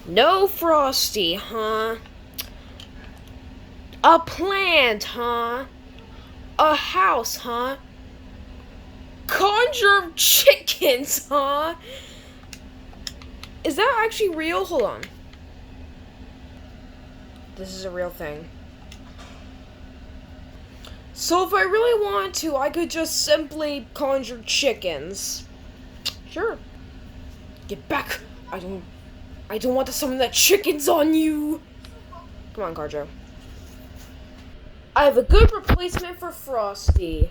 No Frosty, huh? A plant, huh? A house, huh? Conjure chickens, huh? Is that actually real? Hold on. This is a real thing. So if I really want to, I could just simply conjure chickens. Sure. Get back! I don't want to summon the chickens on you! Come on, Carjo. I have a good replacement for Frosty.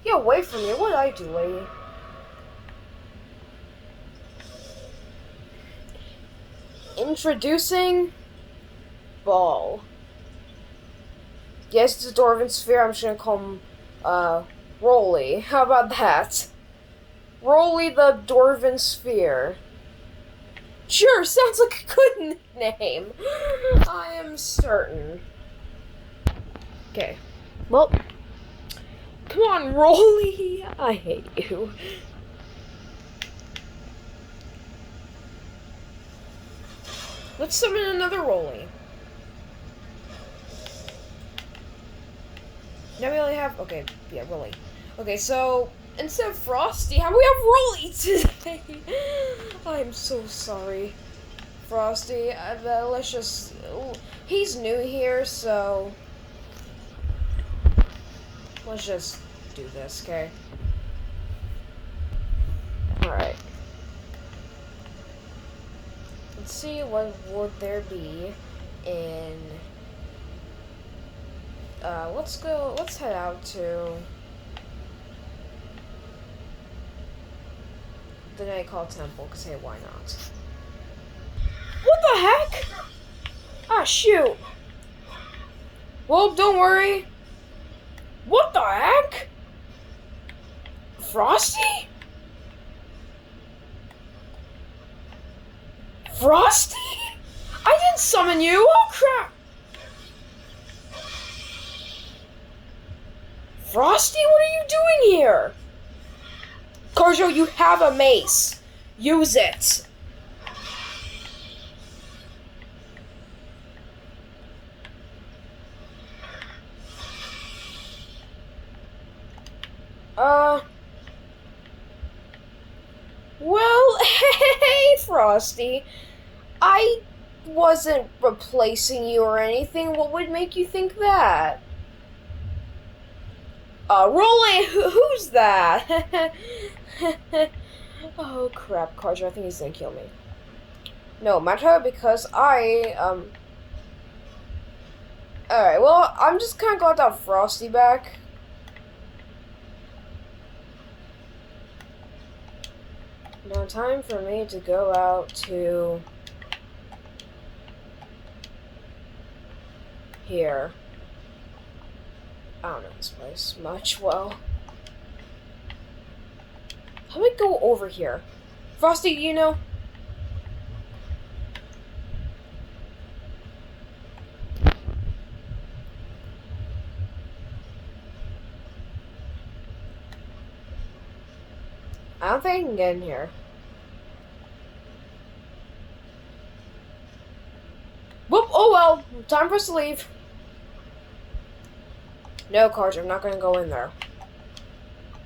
Get away from me. What did I do, lady? Introducing Ball. Yes, it's a Dwarven sphere. I'm just gonna call him, Rolly. How about that? Rolly the Dwarven sphere. Sure, sounds like a good name. I am certain. Okay. Well, come on, Rolly. I hate you. Let's summon another Rolly. Now we only have... Okay, yeah, Rolly. Okay, so... Instead of Frosty, how do we have Rolly today? I'm so sorry. Frosty, let's just... He's new here, so... Let's just do this, okay? Alright. Let's see what would there be in... let's head out to... the Night Call Temple, because hey, why not? What the heck? Ah, shoot. Well, don't worry. What the heck? Frosty? Frosty? I didn't summon you! Oh, crap! Frosty, what are you doing here? Carjo, you have a mace. Use it. Well, hey, Frosty. I wasn't replacing you or anything. What would make you think that? Rolly, who's that? Oh, crap, Carjo, I think he's gonna kill me. No, matter because Alright, well, I'm just kinda glad to have Frosty back. Now, time for me to go out to... here. I don't know this place much. Well, how do I go over here? Frosty, you know? I don't think I can get in here. Whoop! Oh well, time for us to leave. No, Carter, I'm not gonna go in there.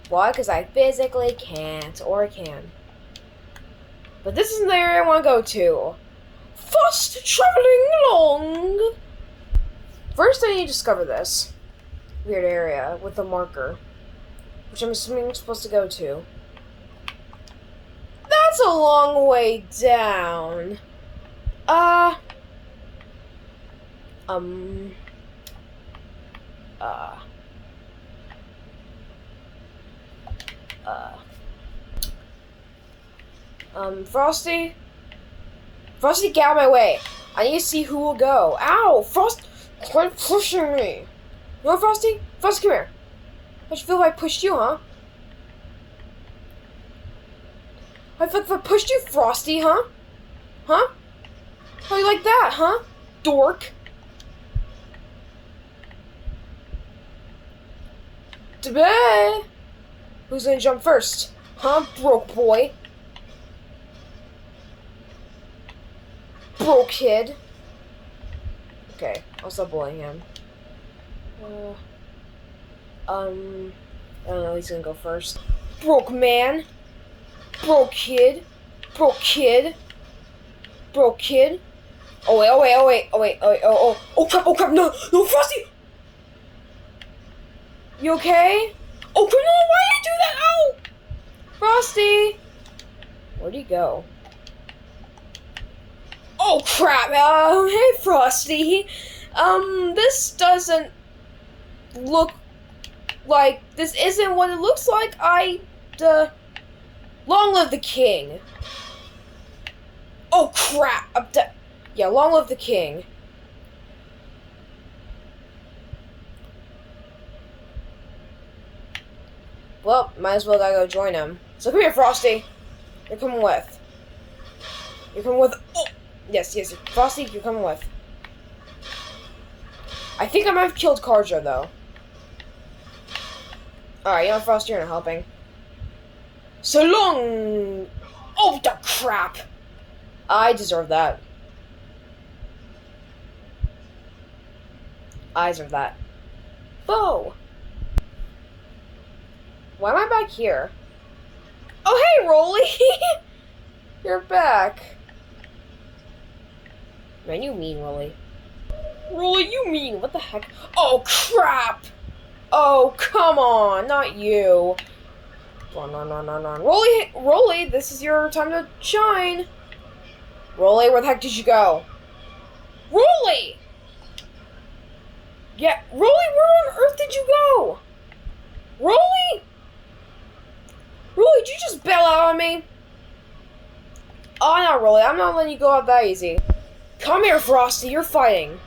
Why? Because I physically can't, or I can. But this isn't the area I want to go to. Fast traveling along. First, I need to discover this weird area with a marker, which I'm assuming I'm supposed to go to. That's a long way down. Frosty? Frosty, get out of my way. I need to see who will go. Ow! Frost, quit pushing me. You know what, Frosty? Frosty, come here. How'd you feel if I pushed you, huh? I feel if I pushed you, Frosty, huh? Huh? How you like that, huh? Dork. Who's gonna jump first? Huh, broke boy? Bro kid. Okay, I'll stop bullying him. I don't know, he's gonna go first. Broke man. Broke kid. Broke kid. Broke kid. Oh wait, oh wait, oh wait, oh wait, oh wait, oh crap, no, no, Frosty! You okay? Oh crap, no, why did I do that? Oh! Frosty! Where'd he go? Oh crap, hey Frosty. This doesn't look like, this isn't what it looks like. Long live the king. Oh crap, yeah, long live the king. Well, might as well gotta go join him. So come here, Frosty. You're coming with. You're coming with. Oh! Yes, Frosty, you're coming with. I think I might have killed Karja, though. Alright, you know, Frosty, you're not helping. So long! Oh, the crap! I deserve that. I deserve that. Whoa! Why am I back here? Oh, hey, Rolly! You're back. Man, you mean, Rolly. Rolly, you mean, what the heck? Oh, crap! Oh, come on, not you. No. Rolly, this is your time to shine. Rolly, where the heck did you go? Rolly! Yeah, Rolly, where on earth did you go? Rolly? Rolly, did you just bail out on me? Oh, no, Rolly, I'm not letting you go out that easy. Come here, Frosty, you're fighting.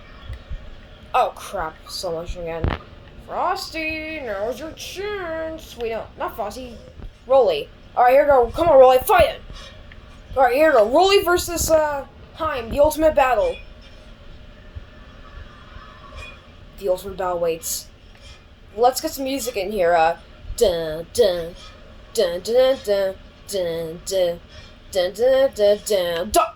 Oh, crap, so much again. Frosty, now's your chance. Wait, no, not Frosty. Rolly. Alright, here we go. Come on, Rolly, fight it. Alright, here we go. Rolly versus, Heim, the ultimate battle. The ultimate battle waits. Let's get some music in here. Dun, dun, dun, dun, dun, dun, dun, dun, dun, dun, dun, dun.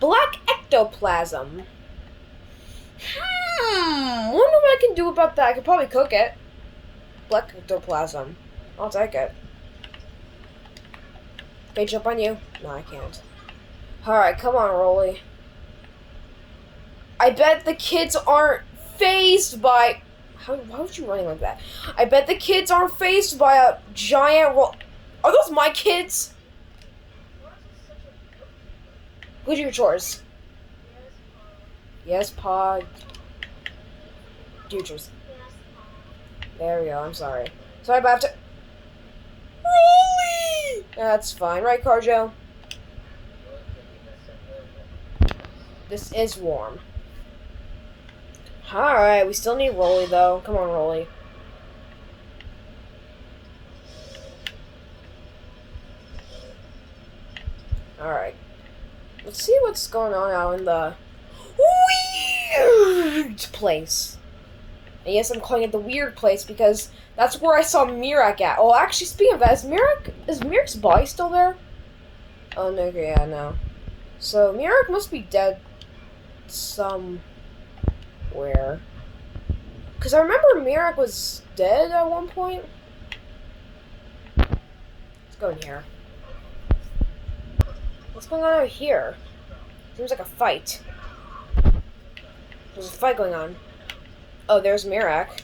Black ectoplasm. Wonder what I can do about that. I could probably cook it. Black ectoplasm. I'll take it. Can I jump on you? No, I can't. Alright, come on, Rolly. I bet the kids aren't fazed by... Why was you running like that? I bet the kids aren't fazed by a giant Are those my kids? Go do your chores. Yes, Pod. Do your chores. There we go, I'm sorry. Sorry, but I have to... Rolly! That's fine, right, Carjo? This is warm. Alright, we still need Rolly, though. Come on, Rolly. Alright. Let's see what's going on out in the weird place. And yes, I'm calling it the weird place because that's where I saw Mirak at. Oh, actually, speaking of that, is Mirak's body still there? Oh, no, yeah, no. So, Mirak must be dead somewhere. Because I remember Mirak was dead at one point. Let's go in here. What's going on out here? Seems like a fight. There's a fight going on. Oh, there's Mirak.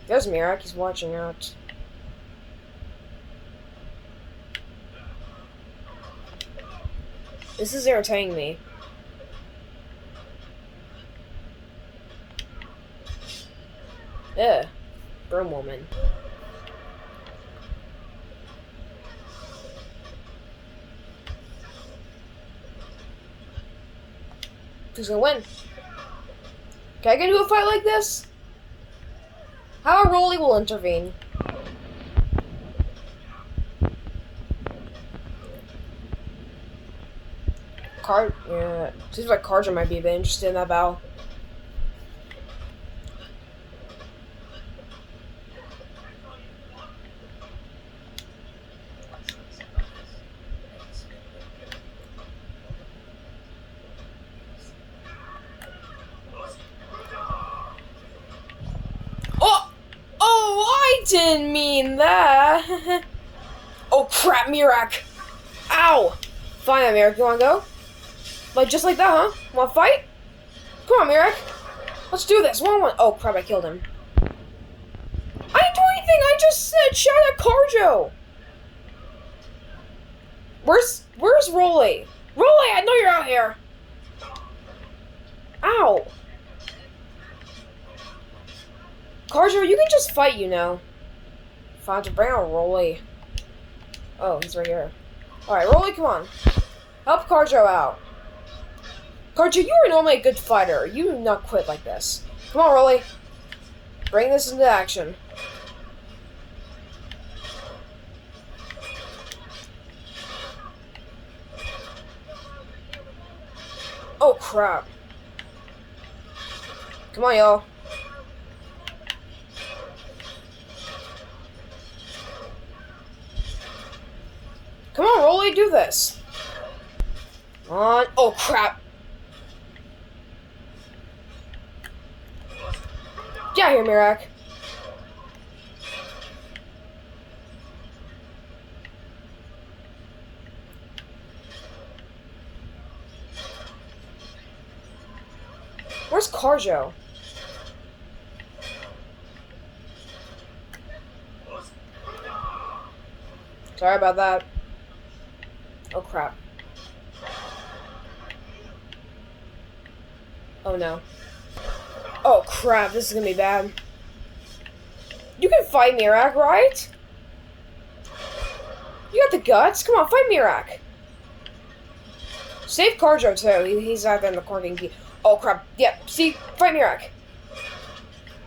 There's Mirak. He's watching out. This is irritating me. Ugh. Broom woman. Who's gonna win? Can I get into a fight like this? How Rolly will intervene. Yeah. Seems like Karja might be a bit interested in that battle. didn't mean that. Oh crap, Mirak! Ow! Fine, Mirak, you wanna go? Like, just like that, huh? Wanna fight? Come on, Mirak. Let's do this. 1-1. Oh crap, I killed him. I didn't do anything! I just said shout at Carjo! Where's Rolly? Rolly, I know you're out here! Ow! Carjo, you can just fight, you know. Fine, to bring out Rolly. Oh, he's right here. Alright, Rolly, come on. Help Carjo out. Carjo, you are normally a good fighter. You do not quit like this. Come on, Rolly. Bring this into action. Oh, crap. Come on, y'all. Come on, Rolly, do this. Come on. Oh, crap. Get out here, Mirak. Where's Carjo? Sorry about that. Oh crap. Oh no. Oh crap, this is gonna be bad. You can fight Mirak, right? You got the guts? Come on, fight Mirak. Save Carjo too. He's out there in the corner. Oh crap. Yep, see? Fight Mirak.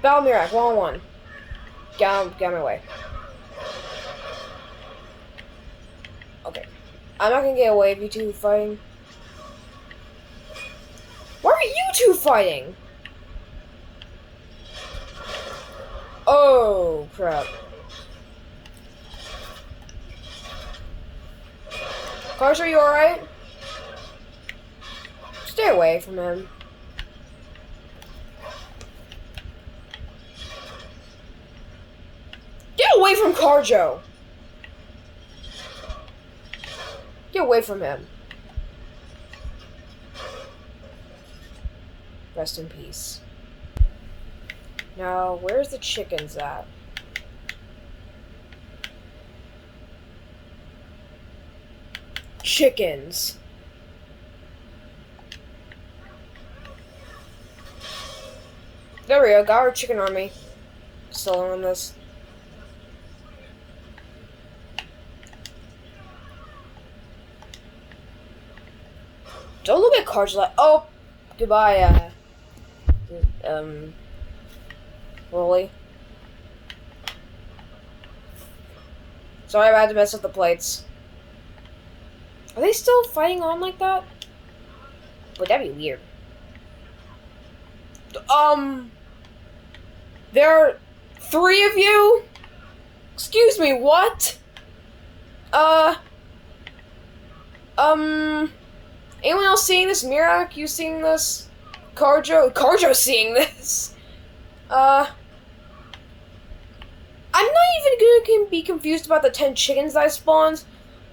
Battle Mirak, 1-on-1. Get out of my way. Okay. I'm not gonna get away if you two fighting. Why are you two fighting? Oh, crap. Cars, are you alright? Stay away from him. Get away from Carjo! Get away from him. Rest in peace. Now, where's the chickens at? Chickens. There we go, got our chicken army. Still on this. Don't look at cards like, oh, goodbye, Rolly. Sorry, I had to mess up the plates. Are they still fighting on like that? But that'd be weird. There are 3 of you? Excuse me, what? Anyone else seeing this? Mirak, you seeing this? Carjo seeing this? I'm not even gonna be confused about the 10 chickens that I spawned,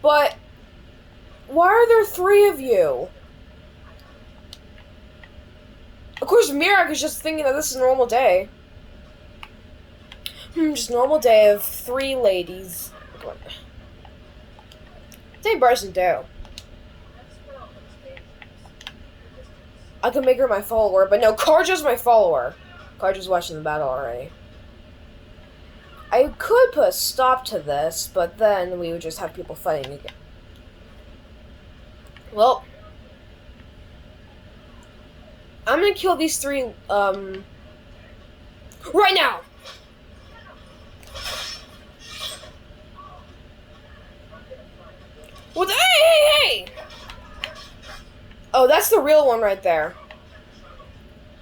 but why are there 3 of you? Of course, Mirak is just thinking that this is a normal day. Just a normal day of 3 ladies. Say Bryson do. I could make her my follower, but no, Carjo's my follower. Carjo's watching the battle already. I could put a stop to this, but then we would just have people fighting again. Well, I'm gonna kill these 3, right now! What the, hey! Oh, that's the real one right there.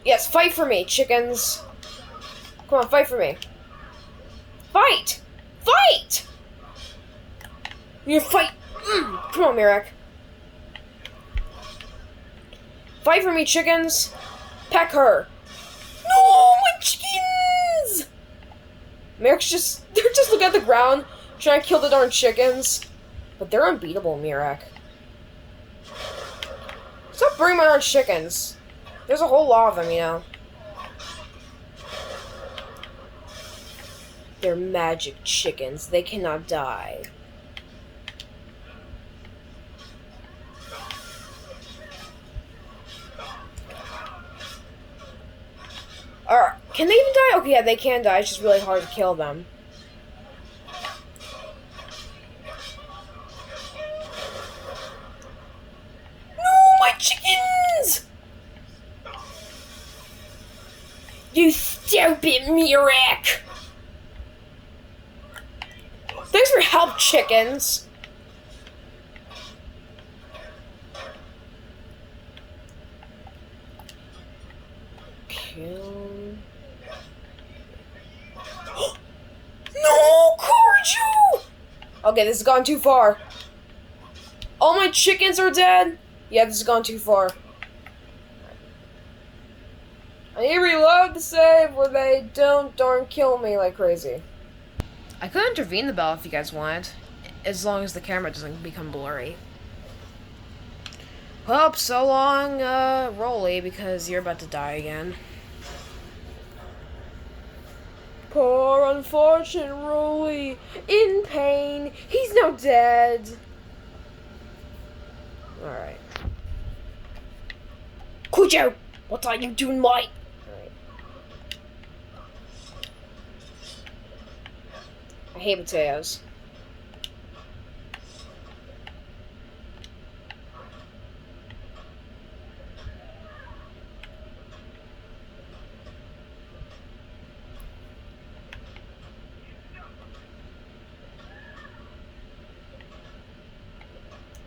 Yes, fight for me, chickens. Come on, fight for me. Fight! Fight! You fight! Come on, Mirak. Fight for me, chickens. Peck her. No, my chickens! Mirak's they're just looking at the ground, trying to kill the darn chickens. But they're unbeatable, Mirak. Stop bringing my darn chickens. There's a whole lot of them, you know. They're magic chickens. They cannot die. Can they even die? Okay, yeah, they can die. It's just really hard to kill them. No, my chickens! You stupid Mirak! Thanks for help, chickens. Kill. No, Corju! Okay, this has gone too far. All my chickens are dead? Yeah, this has gone too far. I need to reload the save where they don't darn kill me like crazy. I could intervene the battle if you guys want, as long as the camera doesn't become blurry. Well, so long, Rolly, because you're about to die again. Poor unfortunate Rolly, in pain. He's now dead. Alright. Cujo, what are you doing, mate? Alright. I hate potatoes.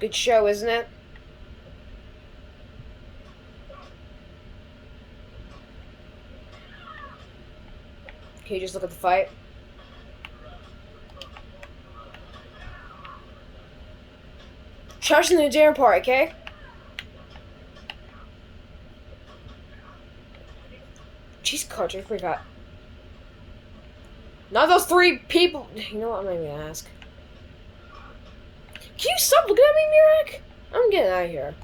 Good show, isn't it? Can you just look at the fight? Charge in the dinner part, okay? Jeez, Coach, I forgot. Not those three people. You know what? I'm not even gonna ask. Can you stop looking at me, Mirak? I'm getting out of here.